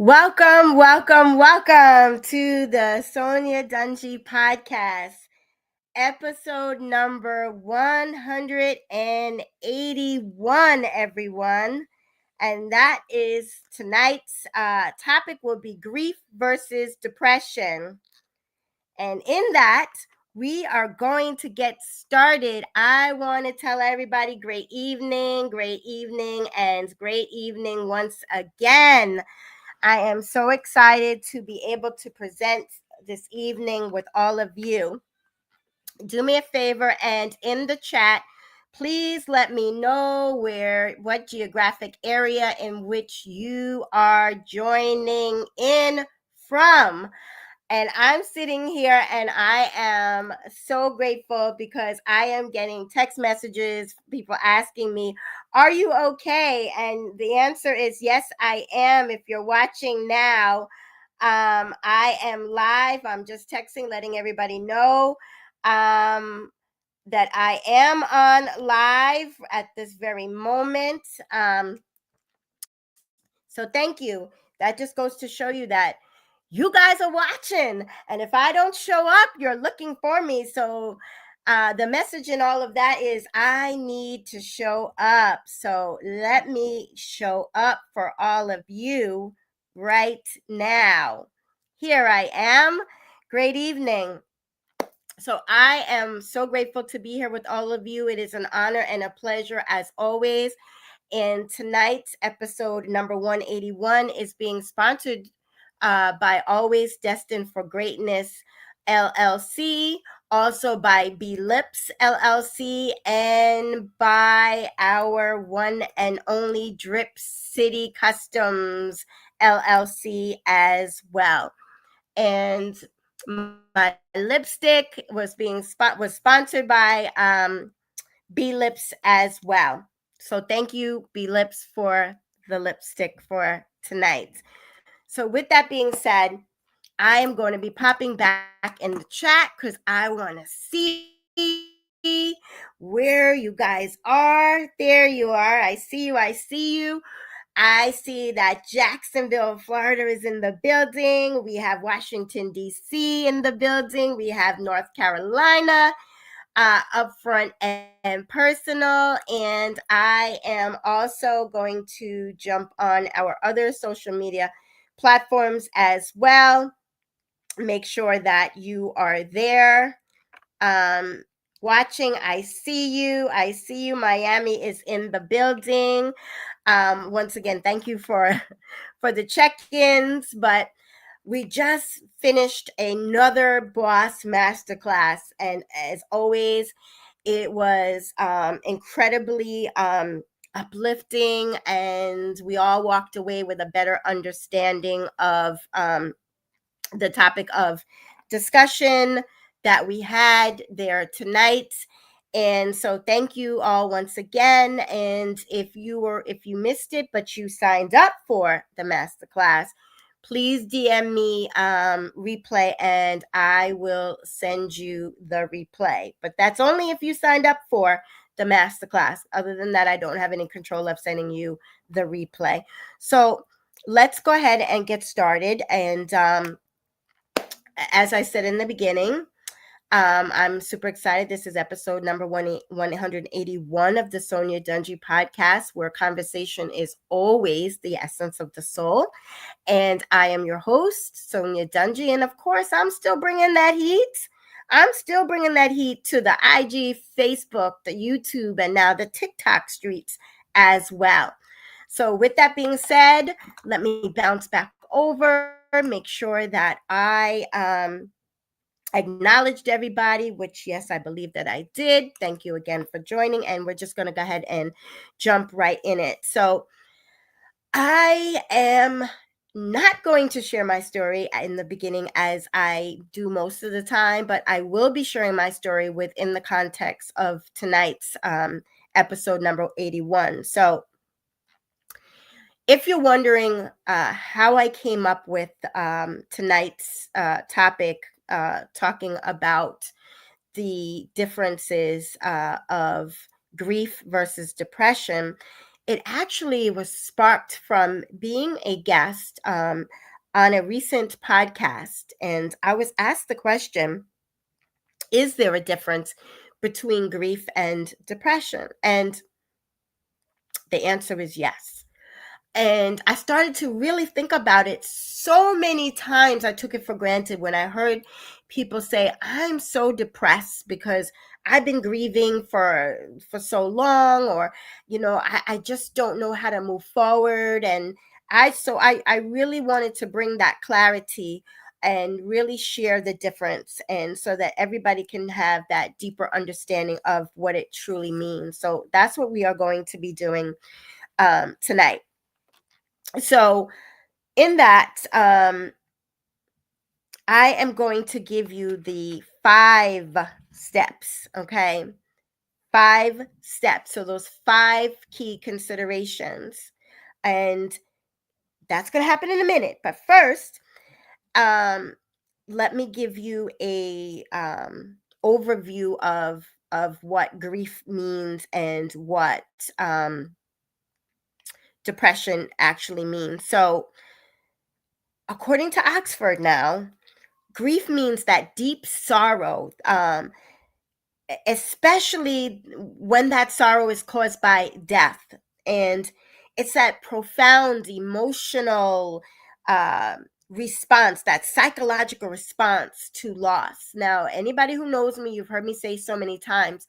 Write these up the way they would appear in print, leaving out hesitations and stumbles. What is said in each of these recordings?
Welcome to the Sonya Dungee podcast, episode number 181, everyone. And that is tonight's topic will be grief versus depression. And in that, we are going to get started. I want to tell everybody great evening, and great evening once again. I am so excited to be able to present this evening with all of you. Do me a favor and in the chat, please let me know what geographic area in which you are joining in from. And I'm sitting here and I am so grateful because I am getting text messages, people asking me, are you okay? And the answer is yes, I am. If you're watching now, I am live. I'm just texting, letting everybody know that I am on live at this very moment. So thank you. That just goes to show you that you guys are watching. And if I don't show up, you're looking for me. So the message in all of that is I need to show up. So let me show up for all of you right now. Here I am. Great evening. So I am so grateful to be here with all of you. It is an honor and a pleasure as always. And tonight's episode number 181 is being sponsored by Always Destined for Greatness LLC, also by B Lips LLC, and by our one and only Drip City Customs LLC as well. And my lipstick was sponsored by B Lips as well. So thank you, B Lips, for the lipstick for tonight. So with that being said, I am going to be popping back in the chat because I want to see where you guys are. There you are. I see you. I see that Jacksonville, Florida is in the building. We have Washington, D.C. in the building. We have North Carolina upfront and personal. And I am also going to jump on our other social media platforms as well. Make sure that you are there. Watching, I see you. Miami is in the building. Once again, thank you for the check-ins. But we just finished another boss masterclass, and as always, it was incredibly uplifting, and we all walked away with a better understanding of the topic of discussion that we had there tonight. And so thank you all once again. And if you missed it, but you signed up for the masterclass, please DM me replay and I will send you the replay. But that's only if you signed up for the masterclass. Other than that, I don't have any control of sending you the replay. So let's go ahead and get started. And as I said in the beginning, I'm super excited. This is episode number 181 of the Sonya Dungee podcast, where conversation is always the essence of the soul. And I am your host, Sonya Dungee. And of course, I'm still bringing that heat. To the IG, Facebook, the YouTube, and now the TikTok streets as well. So with that being said, let me bounce back over, make sure that I acknowledged everybody, which, yes, I believe that I did. Thank you again for joining. And we're just going to go ahead and jump right in it. So I am not going to share my story in the beginning as I do most of the time, but I will be sharing my story within the context of tonight's episode number 81. So if you're wondering how I came up with tonight's topic, talking about the differences of grief versus depression, it actually was sparked from being a guest on a recent podcast. And I was asked the question, is there a difference between grief and depression? And the answer is yes. And I started to really think about it. So many times I took it for granted when I heard people say, I'm so depressed because I've been grieving for so long, or, I just don't know how to move forward. And I really wanted to bring that clarity and really share the difference, and so that everybody can have that deeper understanding of what it truly means. So that's what we are going to be doing tonight. So in that, I am going to give you the 5 steps, okay? 5 steps. So those 5 key considerations. And that's going to happen in a minute. But first, let me give you a overview of what grief means and what depression actually means. So, according to Oxford now, grief means that deep sorrow, especially when that sorrow is caused by death. And it's that profound emotional response, that psychological response to loss. Now, anybody who knows me, you've heard me say so many times,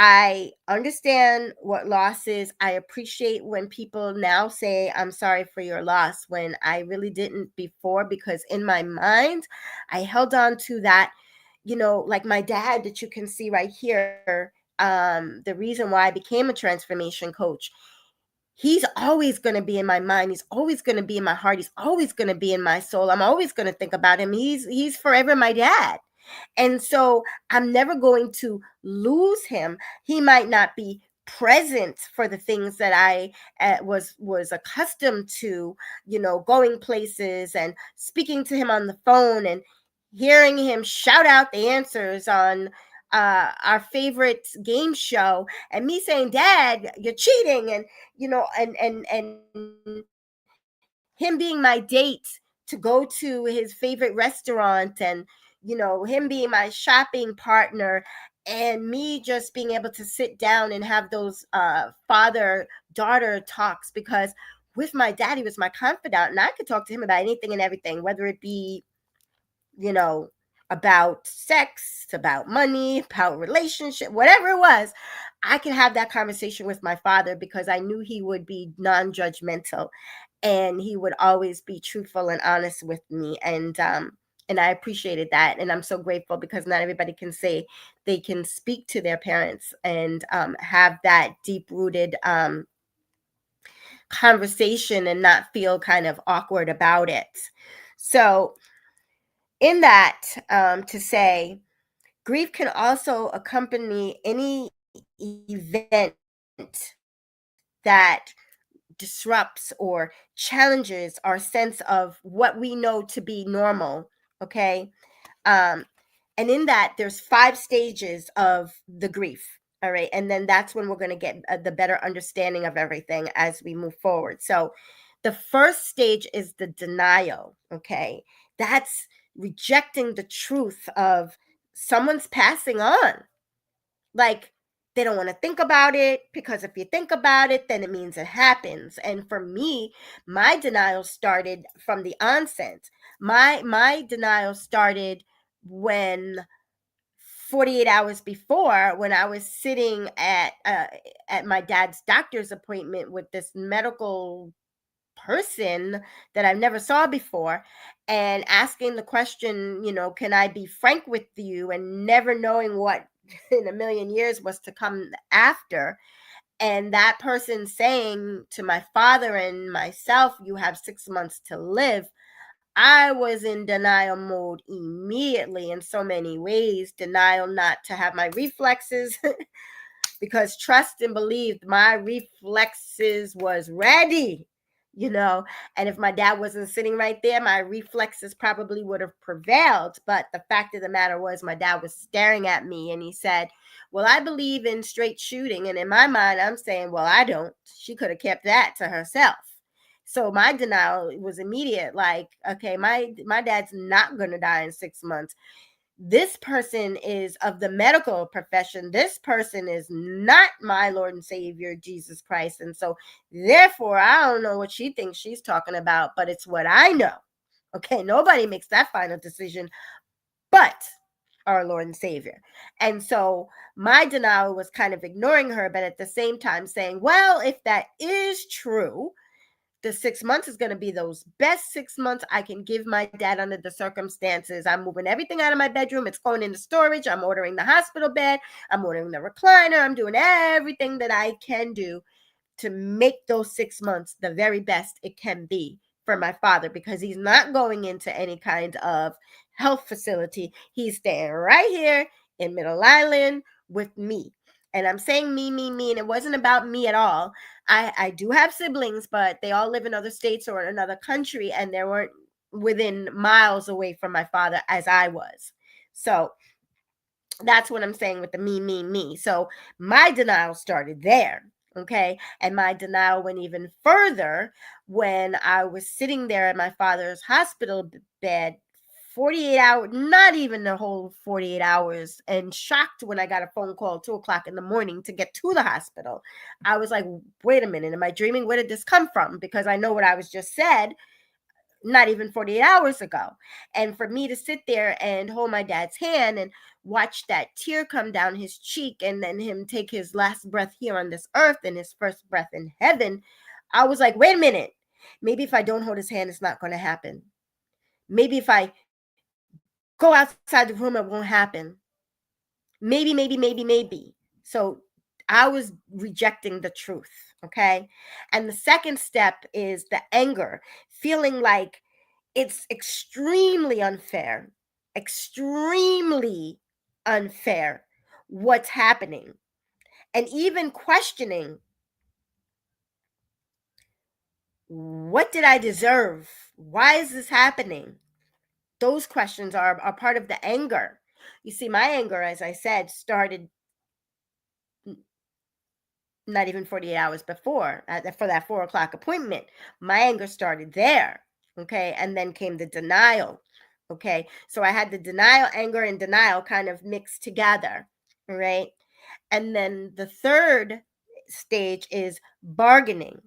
I understand what loss is. I appreciate when people now say, I'm sorry for your loss, when I really didn't before, because in my mind, I held on to that, like my dad that you can see right here. The reason why I became a transformation coach, he's always going to be in my mind. He's always going to be in my heart. He's always going to be in my soul. I'm always going to think about him. He's forever my dad. And so I'm never going to lose him. He might not be present for the things that I was accustomed to, going places and speaking to him on the phone and hearing him shout out the answers on our favorite game show, and me saying, Dad, you're cheating, and him being my date to go to his favorite restaurant, and him being my shopping partner, and me just being able to sit down and have those father daughter talks, because with my dad, he was my confidant, and I could talk to him about anything and everything, whether it be about sex, about money, about relationship, whatever it was. I could have that conversation with my father because I knew he would be non-judgmental, and he would always be truthful and honest with me. And I appreciated that, and I'm so grateful, because not everybody can say they can speak to their parents and have that deep-rooted conversation and not feel kind of awkward about it. So in that, to say, grief can also accompany any event that disrupts or challenges our sense of what we know to be normal. Okay. Um, and in that, there's 5 stages of the grief. All right. And then that's when we're going to get the better understanding of everything as we move forward. So the first stage is the denial. Okay. That's rejecting the truth of someone's passing on. Like, they don't want to think about it, because if you think about it, then it means it happens. And for me, my denial started from the onset. My denial started when 48 hours before, when I was sitting at my dad's doctor's appointment with this medical person that I've never saw before, and asking the question, can I be frank with you, and never knowing what in a million years was to come after. And that person saying to my father and myself, you have 6 months to live. I was in denial mode immediately, in so many ways. Denial not to have my reflexes because trust and believe my reflexes was ready. and if my dad wasn't sitting right there, my reflexes probably would have prevailed. But the fact of the matter was, my dad was staring at me and he said, well, I believe in straight shooting. And in my mind, I'm saying, well, I don't. She could have kept that to herself. So my denial was immediate, like, okay, my dad's not going to die in 6 months. This person is of the medical profession. This person is not my Lord and Savior, Jesus Christ. And so therefore, I don't know what she thinks she's talking about, but it's what I know. Okay, nobody makes that final decision but our Lord and Savior. And so my denial was kind of ignoring her, but at the same time saying, well, if that is true, the 6 months is going to be those best 6 months I can give my dad under the circumstances. I'm moving everything out of my bedroom. It's going into storage. I'm ordering the hospital bed. I'm ordering the recliner. I'm doing everything that I can do to make those 6 months the very best it can be for my father, because he's not going into any kind of health facility. He's staying right here in Middle Island with me. And I'm saying me, and it wasn't about me at all. I do have siblings, but they all live in other states or in another country, and they weren't within miles away from my father as I was. So that's what I'm saying with the me. So my denial started there. Okay. And my denial went even further when I was sitting there at my father's hospital bed 48 hours, not even the whole 48 hours, and shocked when I got a phone call at 2:00 in the morning to get to the hospital. I was like, wait a minute, am I dreaming? Where did this come from? Because I know what I was just said not even 48 hours ago. And for me to sit there and hold my dad's hand and watch that tear come down his cheek and then him take his last breath here on this earth and his first breath in heaven, I was like, wait a minute. Maybe if I don't hold his hand, it's not going to happen. Maybe if I go outside the room, it won't happen. Maybe. So I was rejecting the truth. Okay. And the second step is the anger, feeling like it's extremely unfair what's happening, and even questioning, what did I deserve? Why is this happening? Those questions are part of the anger. You see, my anger, as I said, started not even 48 hours before for that 4:00 appointment. My anger started there. Okay. And then came the denial. Okay. So I had the denial, anger, and denial kind of mixed together. Right. And then the third stage is bargaining.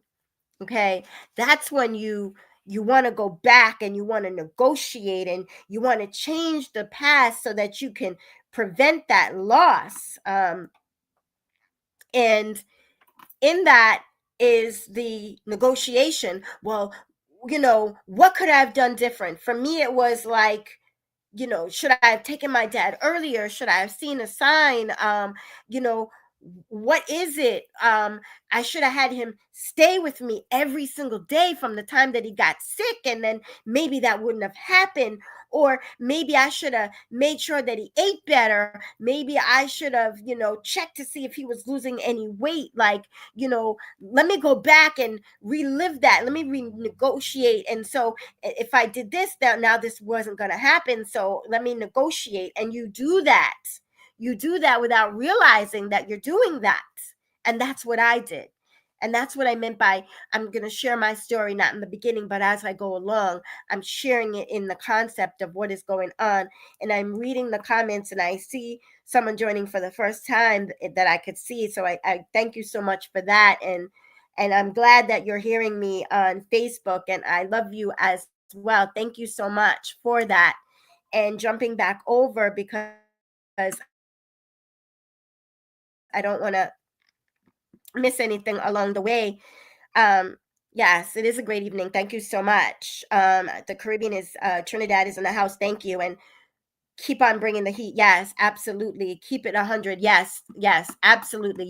Okay. That's when you want to go back and you want to negotiate and you want to change the past so that you can prevent that loss. And in that is the negotiation. Well, what could I have done different? For me, it was like, should I have taken my dad earlier? Should I have seen a sign? You know, what is it? I should have had him stay with me every single day from the time that he got sick, and then maybe that wouldn't have happened. Or maybe I should have made sure that he ate better. Maybe I should have, checked to see if he was losing any weight. Like, let me go back and relive that. Let me renegotiate. And so if I did this, now this wasn't going to happen. So let me negotiate. And you do that. You do that without realizing that you're doing that. And that's what I did. And that's what I meant by, I'm going to share my story, not in the beginning, but as I go along, I'm sharing it in the concept of what is going on. And I'm reading the comments and I see someone joining for the first time that I could see. So I thank you so much for that. And I'm glad that you're hearing me on Facebook, and I love you as well. Thank you so much for that. And jumping back over, because I don't want to miss anything along the way. Yes, it is a great evening. Thank you so much. The Caribbean is Trinidad is in the house. Thank you. And keep on bringing the heat. Yes, absolutely. Keep it 100. Yes, absolutely.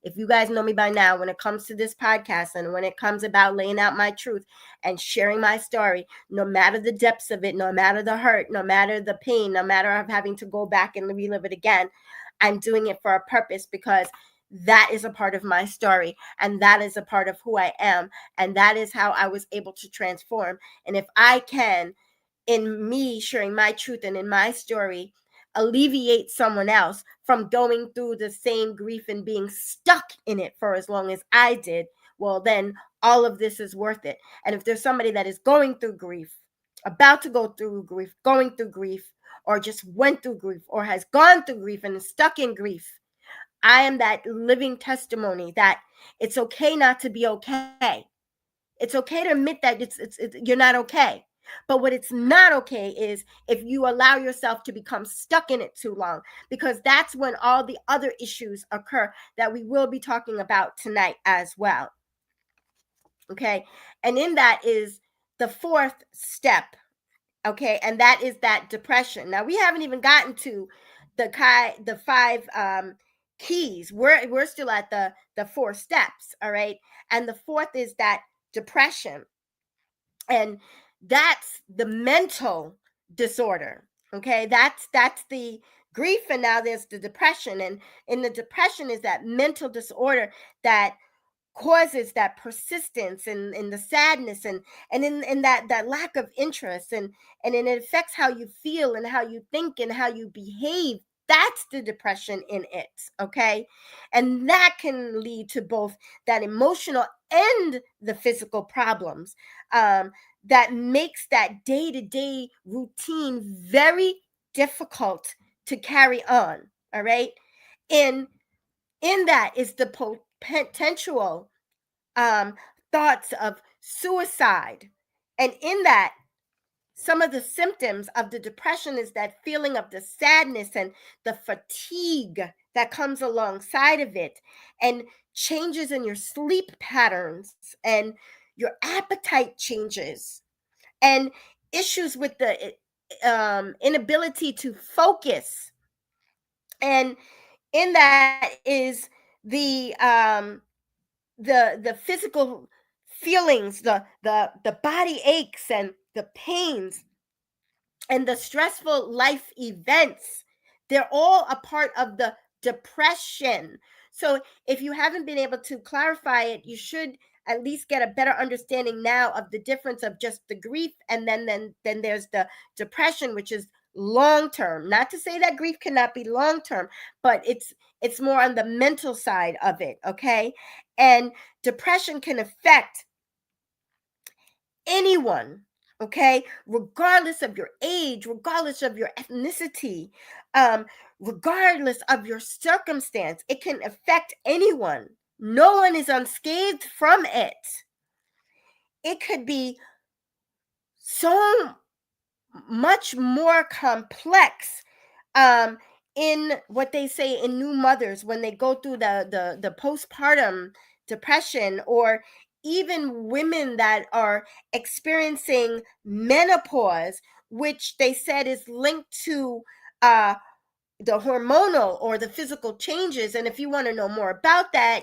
If you guys know me by now, when it comes to this podcast and when it comes about laying out my truth and sharing my story, no matter the depths of it, no matter the hurt, no matter the pain, no matter of having to go back and relive it again, I'm doing it for a purpose, because that is a part of my story, and that is a part of who I am, and that is how I was able to transform. And if I can, in me sharing my truth and in my story, alleviate someone else from going through the same grief and being stuck in it for as long as I did, well, then all of this is worth it. And if there's somebody that is going through grief, about to go through grief, going through grief, or just went through grief, or has gone through grief and is stuck in grief, I am that living testimony that it's okay not to be okay. It's okay to admit that you're not okay. But what it's not okay is if you allow yourself to become stuck in it too long, because that's when all the other issues occur that we will be talking about tonight as well. Okay. And in that is the fourth step. Okay. And that is that depression. Now, we haven't even gotten to the five keys. We're still at the four steps. All right. And the fourth is that depression. And that's the mental disorder. Okay, that's the grief, and now there's the depression. And in the depression is that mental disorder that causes that persistence and in the sadness and in that lack of interest, and it affects how you feel and how you think and how you behave. That's the depression in it. Okay, and that can lead to both that emotional and the physical problems, that makes that day-to-day routine very difficult to carry on. All right, and in that is the potential thoughts of suicide. And in that, some of the symptoms of the depression is that feeling of the sadness and the fatigue that comes alongside of it, and changes in your sleep patterns, and your appetite changes, and issues with the inability to focus. And in that is the physical feelings, the body aches and the pains and the stressful life events. They're all a part of the depression. So if you haven't been able to clarify it, you should at least get a better understanding now of the difference of just the grief, and then there's the depression, which is long term. Not to say that grief cannot be long term, but it's more on the mental side of it. Okay, and depression can affect anyone, okay, regardless of your age, regardless of your ethnicity, um, regardless of your circumstance. It can affect anyone. No one is unscathed from it. It could be so much more complex, um, in what they say in new mothers when they go through the postpartum depression, or even women that are experiencing menopause, which they said is linked to uh, the hormonal or the physical changes. And if you want to know more about that,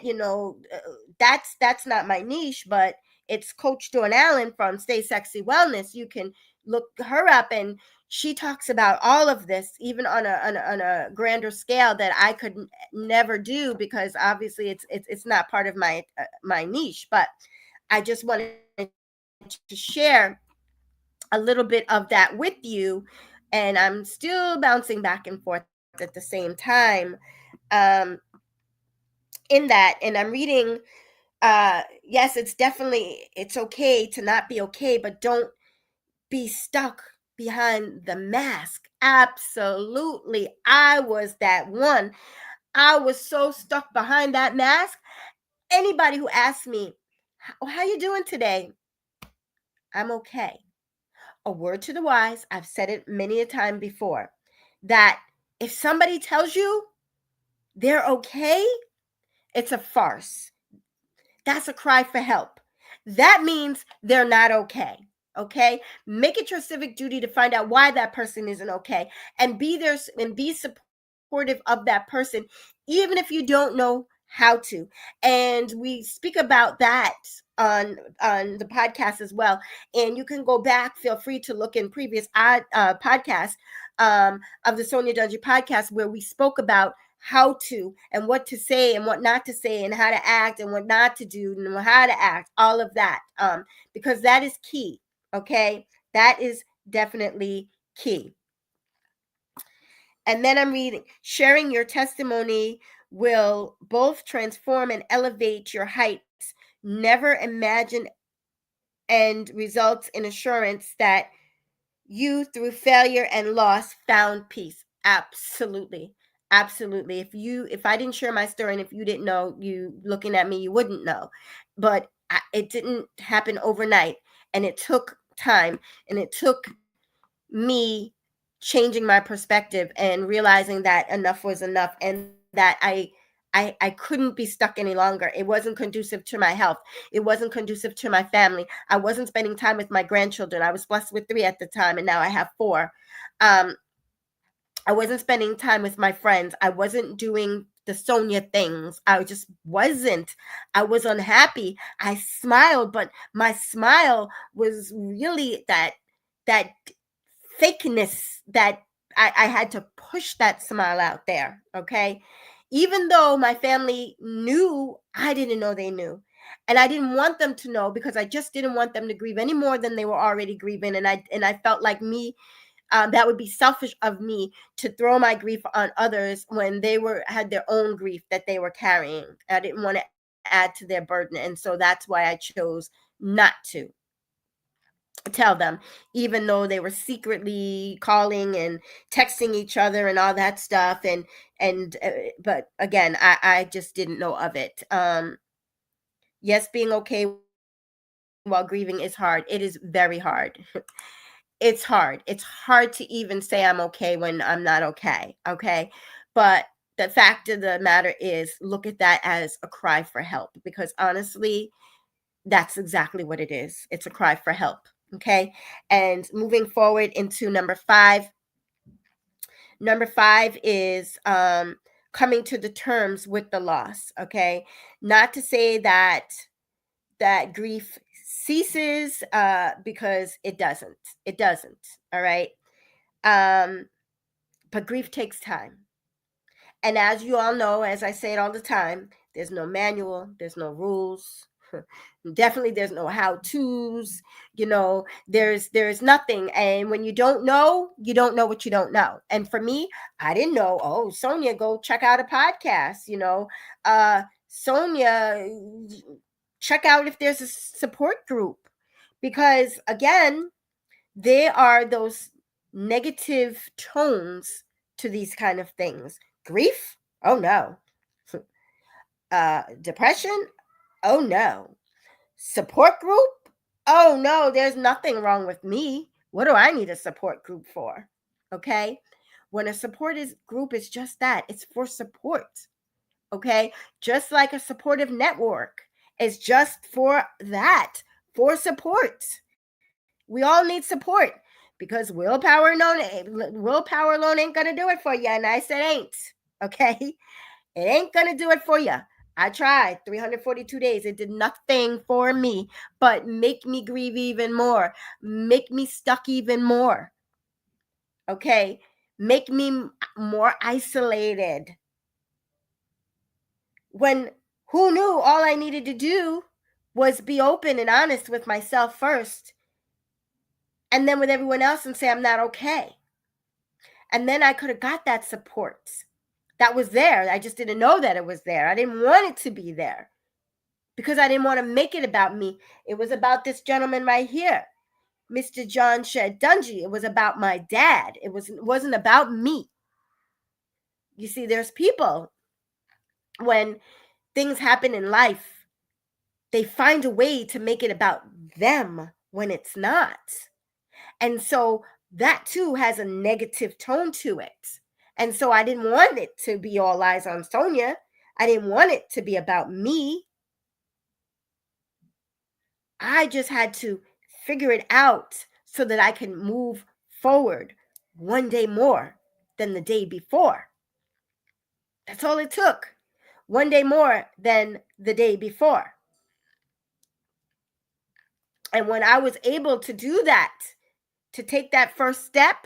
that's not my niche, but it's Coach Dawn Allen from Stay Sexy Wellness. You can look her up, and she talks about all of this, even on a grander scale that I could never do, because obviously it's not part of my my niche. But I just wanted to share a little bit of that with you, and I'm still bouncing back and forth at the same time, um, in that. And I'm reading, yes, it's okay to not be okay, but don't be stuck behind the mask. Absolutely. I was that one. I was so stuck behind that mask. Anybody who asks me, how you doing today? I'm okay. A word to the wise, I've said it many a time before, that if somebody tells you they're okay, it's a farce. That's a cry for help. That means they're not okay. Okay? Make it your civic duty to find out why that person isn't okay, and be there and be supportive of that person, even if you don't know how to. And we speak about that on the podcast as well. And you can go back, feel free to look in previous podcasts, of the Sonya Dungee podcast, where we spoke about how to and what to say and what not to say and how to act and what not to do and how to act, all of that, because that is key. Okay, that is definitely key. And then I'm reading, sharing your testimony will both transform and elevate your heights. Never imagine and results in assurance that you, through failure and loss, found peace. Absolutely. Absolutely. If I didn't share my story and if you didn't know, you looking at me, you wouldn't know. But it didn't happen overnight, and it took time, and it took me changing my perspective and realizing that enough was enough, and that I couldn't be stuck any longer. It wasn't conducive to my health. It wasn't conducive to my family. I wasn't spending time with my grandchildren. I was blessed with 3 at the time, and now I have 4. Um, I wasn't spending time with my friends. I wasn't doing the Sonya things. I just wasn't. I was unhappy. I smiled, but my smile was really that fakeness that I had to push that smile out there. Okay. Even though my family knew, I didn't know they knew. And I didn't want them to know because I just didn't want them to grieve any more than they were already grieving. And I felt like that would be selfish of me to throw my grief on others when they had their own grief that they were carrying. I didn't want to add to their burden. And so that's why I chose not to tell them, even though they were secretly calling and texting each other and all that stuff. But again, I just didn't know of it. Yes, being okay while grieving is hard. It is very hard. It's hard. It's hard to even say I'm okay when I'm not okay. Okay. But the fact of the matter is, look at that as a cry for help, because honestly, that's exactly what it is. It's a cry for help. Okay. And moving forward into number 5. Number 5 is coming to the terms with the loss. Okay. Not to say that grief ceases, because it doesn't. It doesn't. All right. But grief takes time. And as you all know, as I say it all the time, there's no manual, there's no rules. Definitely there's no how-tos, there's nothing. And when you don't know what you don't know. And for me, I didn't know, oh, Sonya, go check out a podcast, Sonya, check out if there's a support group. Because again, there are those negative tones to these kind of things. Grief? Oh no. Depression? Oh no. Support group? Oh no, there's nothing wrong with me. What do I need a support group for? Okay? When a group is just that, it's for support. Okay? Just like a supportive network is just for that, for support. We all need support, because willpower alone ain't gonna do it for you. And I said ain't. Okay? It ain't gonna do it for you. I tried 342 days. It did nothing for me but make me grieve even more, make me stuck even more. Okay? Make me more isolated. When who knew all I needed to do was be open and honest with myself first, and then with everyone else, and say I'm not okay. And then I could have got that support that was there. I just didn't know that it was there. I didn't want it to be there, because I didn't want to make it about me. It was about this gentleman right here, Mr. Sonya Dungee. It was about my dad. It wasn't about me. You see, there's people, when things happen in life, they find a way to make it about them when it's not. And so that too has a negative tone to it. And so I didn't want it to be all eyes on Sonya. I didn't want it to be about me. I just had to figure it out so that I can move forward one day more than the day before. That's all it took. One day more than the day before. And when I was able to do that, to take that first step,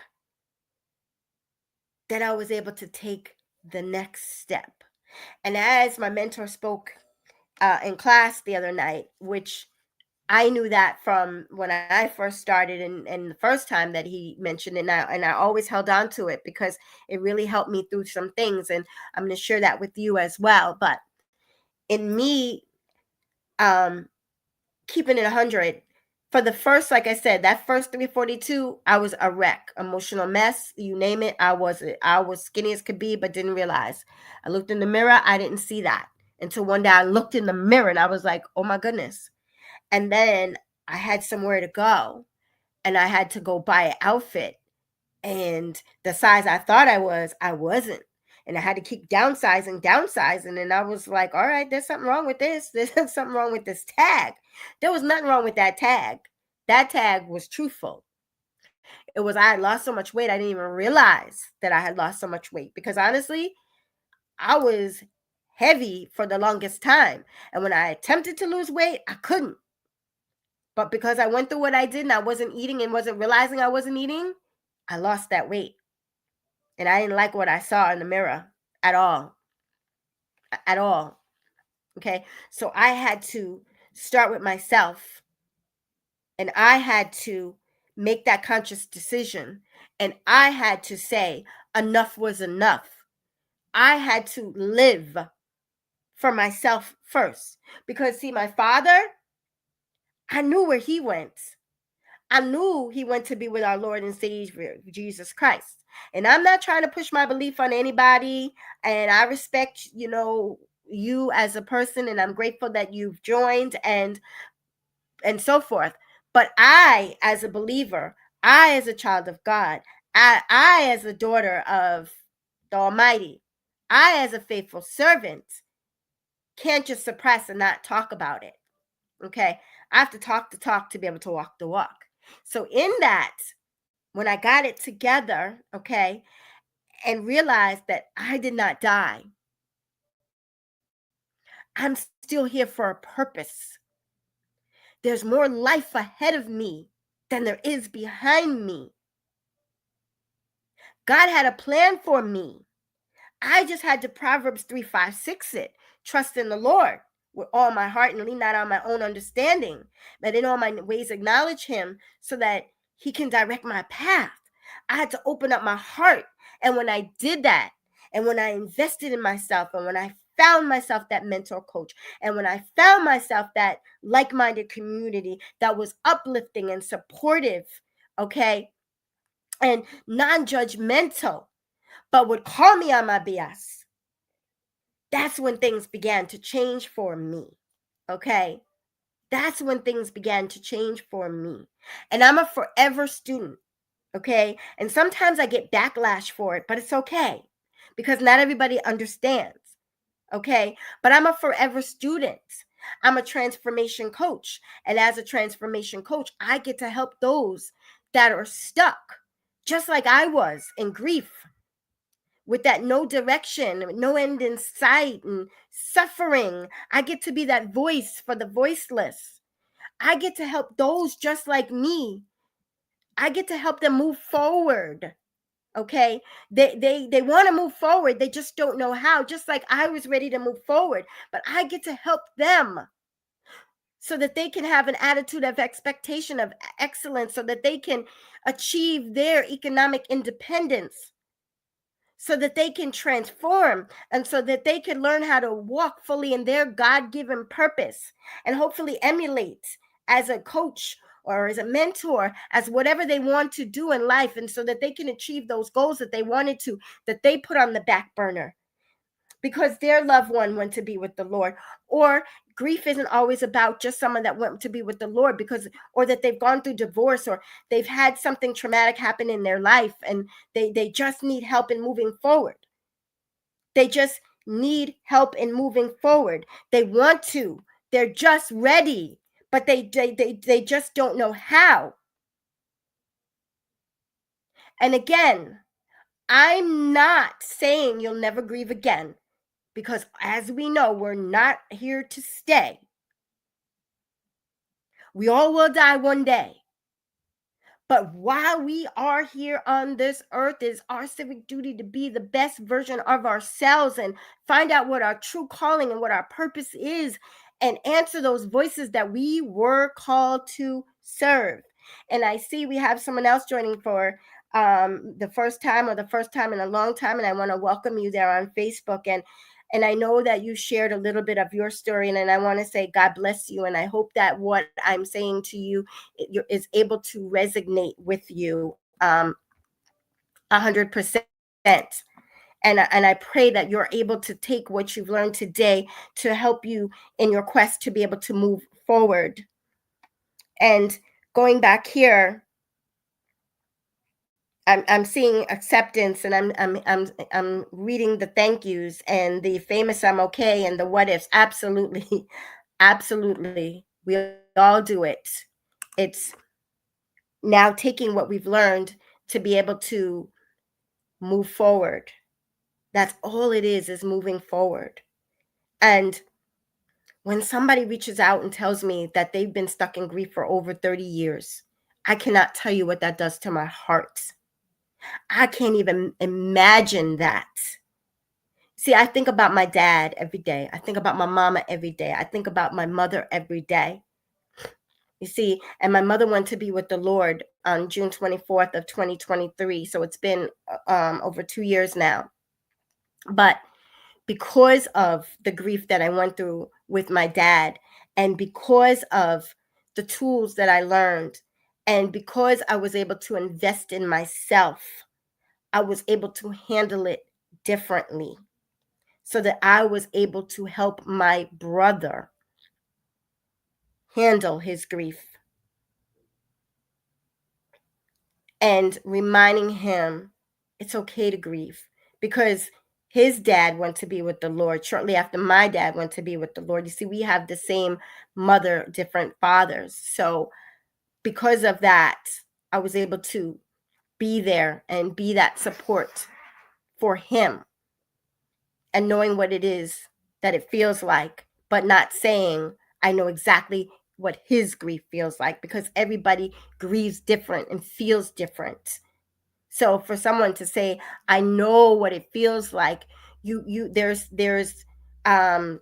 then I was able to take the next step. And as my mentor spoke in class the other night, which I knew that from when I first started, and the first time that he mentioned it, and I always held on to it because it really helped me through some things, and I'm going to share that with you as well. But in me, um, keeping it 100, for the first, like I said, that first 342, I was a wreck, emotional mess, you name it. I was skinny as could be, but didn't realize. I looked in the mirror, I didn't see that until one day I looked in the mirror and I was like, oh my goodness. And then I had somewhere to go, and I had to go buy an outfit, and the size I thought I wasn't. And I had to keep downsizing. And I was like, all right, there's something wrong with this. There's something wrong with this tag. There was nothing wrong with that tag. That tag was truthful. It was, I had lost so much weight, I didn't even realize that I had lost so much weight, because honestly, I was heavy for the longest time. And when I attempted to lose weight, I couldn't. But because I went through what I did and I wasn't eating and wasn't realizing I wasn't eating, I lost that weight. And I didn't like what I saw in the mirror at all. At all. Okay. So I had to start with myself, and I had to make that conscious decision. And I had to say, enough was enough. I had to live for myself first. Because, see, my father, I knew where he went. I knew he went to be with our Lord and Savior, Jesus Christ. And I'm not trying to push my belief on anybody. And I respect, you as a person, and I'm grateful that you've joined and so forth. But I, as a believer, I, as a child of God, I as a daughter of the Almighty, I, as a faithful servant, can't just suppress and not talk about it. Okay. I have to talk the talk to be able to walk the walk. So in that, when I got it together, okay, and realized that I did not die, I'm still here for a purpose. There's more life ahead of me than there is behind me. God had a plan for me. I just had to Proverbs 3:5-6 it. Trust in the Lord with all my heart and lean not on my own understanding. That in all my ways acknowledge him so that he can direct my path. I had to open up my heart. And when I did that, and when I invested in myself, and when I found myself that mentor coach, and when I found myself that like-minded community that was uplifting and supportive, okay, and non-judgmental, but would call me on my BS, that's when things began to change for me. Okay. That's when things began to change for me. And I'm a forever student. Okay. And sometimes I get backlash for it, but it's okay because not everybody understands. Okay. But I'm a forever student. I'm a transformation coach. And as a transformation coach, I get to help those that are stuck, just like I was in grief, with that no direction, no end in sight, and suffering. I get to be that voice for the voiceless. I get to help those just like me. I get to help them move forward. Okay. They want to move forward. They just don't know how. Just like I was ready to move forward, but I get to help them so that they can have an attitude of expectation of excellence, so that they can achieve their economic independence, so that they can transform, and so that they can learn how to walk fully in their God-given purpose, and hopefully emulate as a coach or as a mentor, as whatever they want to do in life, and so that they can achieve those goals that they wanted to, that they put on the back burner because their loved one went to be with the Lord. Or grief isn't always about just someone that went to be with the Lord, because, or that they've gone through divorce, or they've had something traumatic happen in their life, and they just need help in moving forward. They just need help in moving forward. They want to, they're just ready, but they just don't know how. And again, I'm not saying you'll never grieve again, because as we know, we're not here to stay. We all will die one day. But while we are here on this earth, it's our civic duty to be the best version of ourselves and find out what our true calling and what our purpose is, and answer those voices that we were called to serve. And I see we have someone else joining for the first time, or the first time in a long time, and I want to welcome you there on Facebook. And I know that you shared a little bit of your story, and I want to say God bless you, and I hope that what I'm saying to you is able to resonate with you 100%. And I pray that you're able to take what you've learned today to help you in your quest to be able to move forward. And going back here, I'm seeing acceptance, and I'm reading the thank yous and the famous I'm okay and the what ifs. Absolutely, absolutely, we all do it. It's now taking what we've learned to be able to move forward. That's all it is moving forward. And when somebody reaches out and tells me that they've been stuck in grief for over 30 years, I cannot tell you what that does to my heart. I can't even imagine that. See, I think about my dad every day. I think about my mama every day. I think about my mother every day. You see, and my mother went to be with the Lord on June 24th of 2023. So it's been over 2 years now. But because of the grief that I went through with my dad, and because of the tools that I learned, and because I was able to invest in myself, I was able to handle it differently, so that I was able to help my brother handle his grief, and reminding him it's okay to grieve, because his dad went to be with the Lord shortly after my dad went to be with the Lord. You see, we have the same mother, different fathers. So because of that, I was able to be there and be that support for him, and knowing what it is that it feels like, but not saying I know exactly what his grief feels like, because everybody grieves different and feels different. So for someone to say, I know what it feels like, um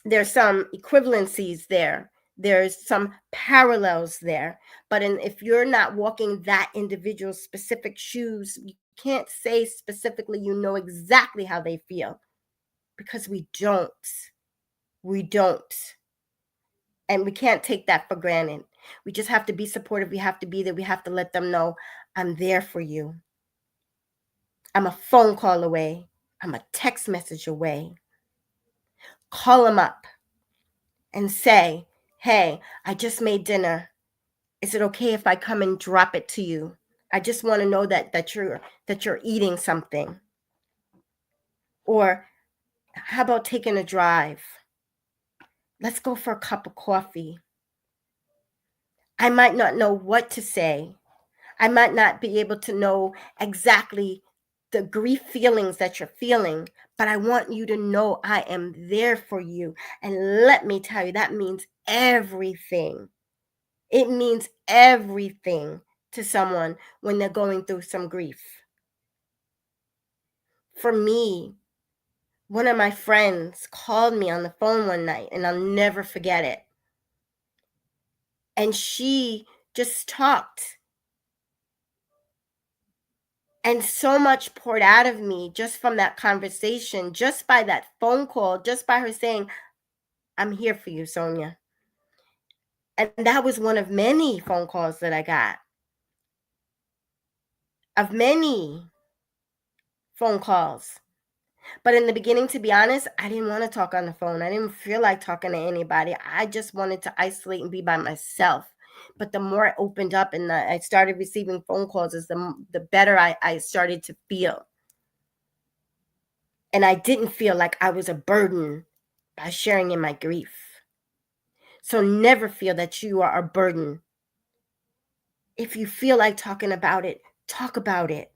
there's some equivalencies there. There's some parallels there. But if you're not walking that individual's specific shoes, you can't say specifically you know exactly how they feel, because we don't. We don't. And we can't take that for granted. We just have to be supportive. We have to be there. We have to let them know, I'm there for you. I'm a phone call away. I'm a text message away. Call them up and say, hey, I just made dinner. Is it okay if I come and drop it to you? I just want to know that you're eating something. Or how about taking a drive? Let's go for a cup of coffee. I might not know what to say. I might not be able to know exactly the grief feelings that you're feeling, but I want you to know I am there for you. And let me tell you, that means everything. It means everything to someone when they're going through some grief. For me, one of my friends called me on the phone one night, and I'll never forget it. And she just talked, and so much poured out of me just from that conversation, just by that phone call, just by her saying, I'm here for you, Sonya. And that was one of many phone calls that I got, of many phone calls. But in the beginning, to be honest, I didn't want to talk on the phone. I didn't feel like talking to anybody. I just wanted to isolate and be by myself. But the more I opened up and I started receiving phone calls, is the better I started to feel. And I didn't feel like I was a burden by sharing in my grief. So never feel that you are a burden. If you feel like talking about it, talk about it.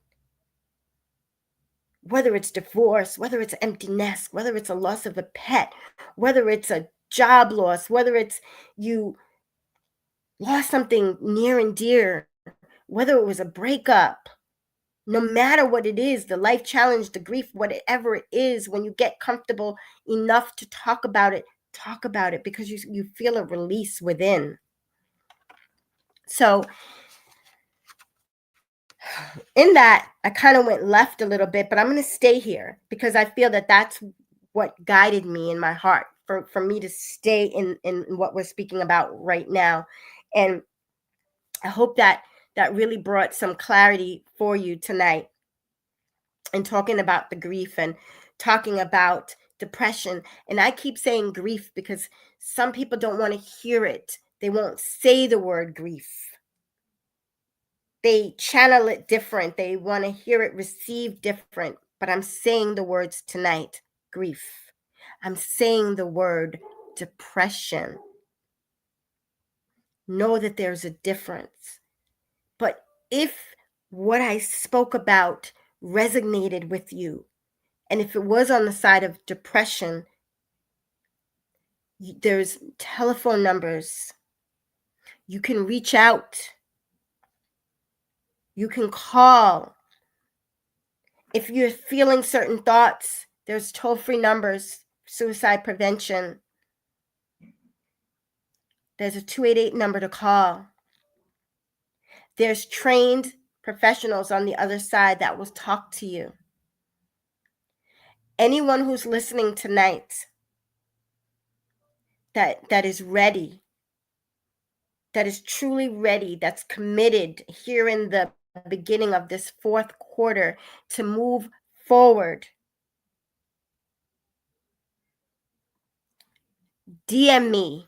Whether it's divorce, whether it's empty nest, whether it's a loss of a pet, whether it's a job loss, whether it's you lost something near and dear whether it was a breakup, no matter what it is, the life challenge, the grief, whatever it is, when you get comfortable enough to talk about it because you feel a release within. So in that, I kind of went left a little bit, but I'm going to stay here because I feel that that's what guided me in my heart for me to stay in what we're speaking about right now. And I hope that that really brought some clarity for you tonight in talking about the grief and talking about depression. And I keep saying grief because some people don't want to hear it. They won't say the word grief. They channel it different. They want to hear it received different. But I'm saying the words tonight, grief. I'm saying the word depression. Know that there's a difference. But if what I spoke about resonated with you, and if it was on the side of depression, there's telephone numbers. You can reach out. You can call. If you're feeling certain thoughts, there's toll-free numbers, suicide prevention. There's a 288 number to call. There's trained professionals on the other side that will talk to you. Anyone who's listening tonight that is ready, that is truly ready, that's committed here in the beginning of this fourth quarter to move forward, DM me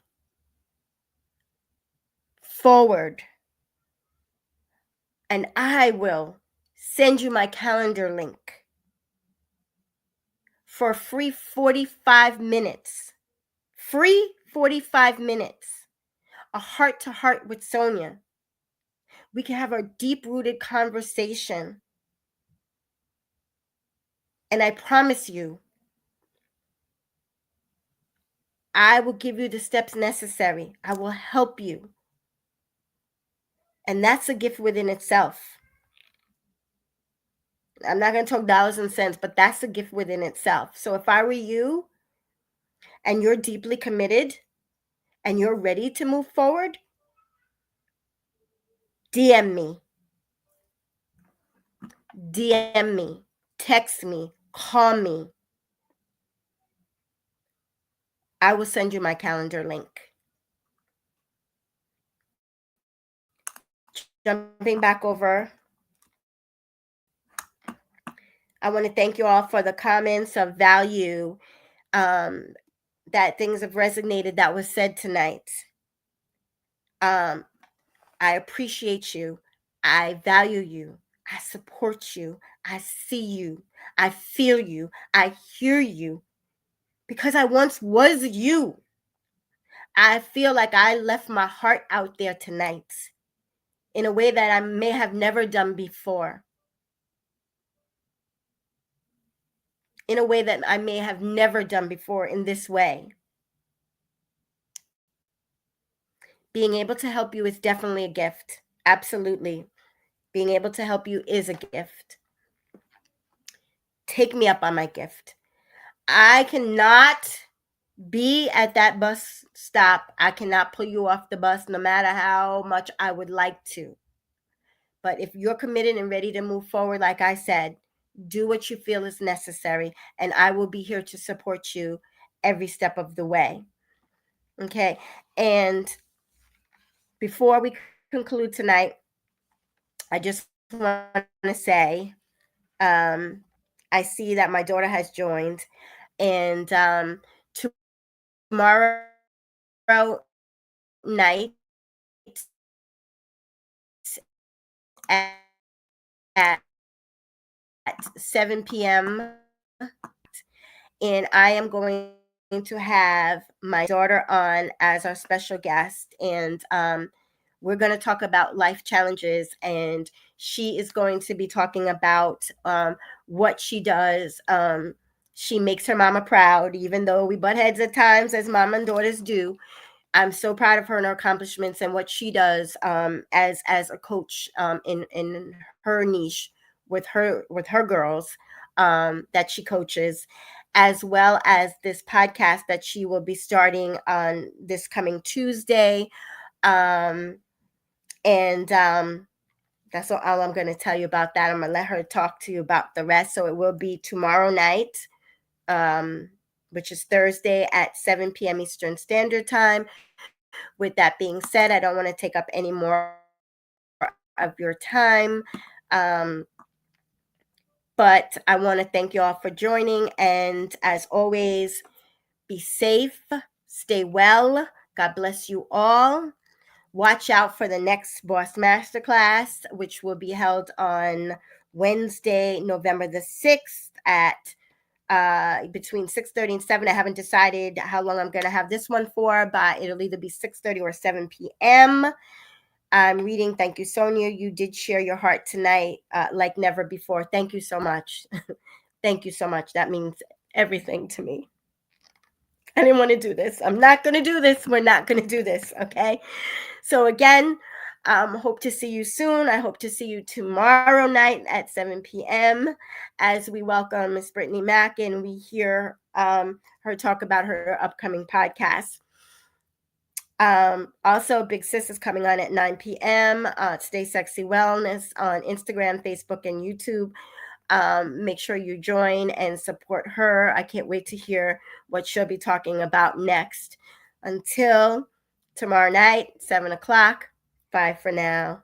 forward, and I will send you my calendar link for a free 45 minutes. Free 45 minutes. A heart-to-heart with Sonya. We can have a deep-rooted conversation. And I promise you, I will give you the steps necessary. I will help you. And that's a gift within itself. I'm not going to talk dollars and cents, but that's a gift within itself. So if I were you and you're deeply committed and you're ready to move forward, DM me. DM me. Text me. Call me. I will send you my calendar link. Jumping back over, I want to thank you all for the comments of value, that things have resonated that was said tonight. I appreciate you. I value you. I support you. I see you. I feel you. I hear you. Because I once was you. I feel like I left my heart out there tonight in a way that I may have never done before. In a way that I may have never done before in this way. Being able to help you is definitely a gift. Absolutely. Being able to help you is a gift. Take me up on my gift. I cannot be at that bus stop. I cannot pull you off the bus no matter how much I would like to. But if you're committed and ready to move forward, like I said, do what you feel is necessary, and I will be here to support you every step of the way. Okay. And before we conclude tonight, I just want to say, I see that my daughter has joined, and tomorrow night at, at 7 p.m. and I am going to have my daughter on as our special guest, and we're going to talk about life challenges, and she is going to be talking about what she does. She makes her mama proud, even though we butt heads at times, as mom and daughters do. I'm so proud of her and her accomplishments and what she does as a coach in her niche with her girls that she coaches, as well as this podcast that she will be starting on this coming Tuesday. And that's all I'm going to tell you about that. I'm going to let her talk to you about the rest. So it will be tomorrow night, which is Thursday at 7 p.m. Eastern Standard Time. With that being said, I don't want to take up any more of your time. But I want to thank you all for joining. And as always, be safe, stay well. God bless you all. Watch out for the next Boss Masterclass, which will be held on Wednesday, November the 6th at between 6:30 and 7. I haven't decided how long I'm going to have this one for, but it'll either be 6:30 or 7 p.m. I'm reading. Thank you, Sonya. You did share your heart tonight like never before. Thank you so much. Thank you so much. That means everything to me. I didn't want to do this. I'm not going to do this. We're not going to do this. Okay. So again, hope to see you soon. I hope to see you tomorrow night at 7 p.m. as we welcome Miss Brittany Mack and we hear her talk about her upcoming podcast. Also, Big Sis is coming on at 9 p.m. Stay Sexy Wellness on Instagram, Facebook, and YouTube. Make sure you join and support her. I can't wait to hear what she'll be talking about next. Until tomorrow night, 7 o'clock. Bye for now.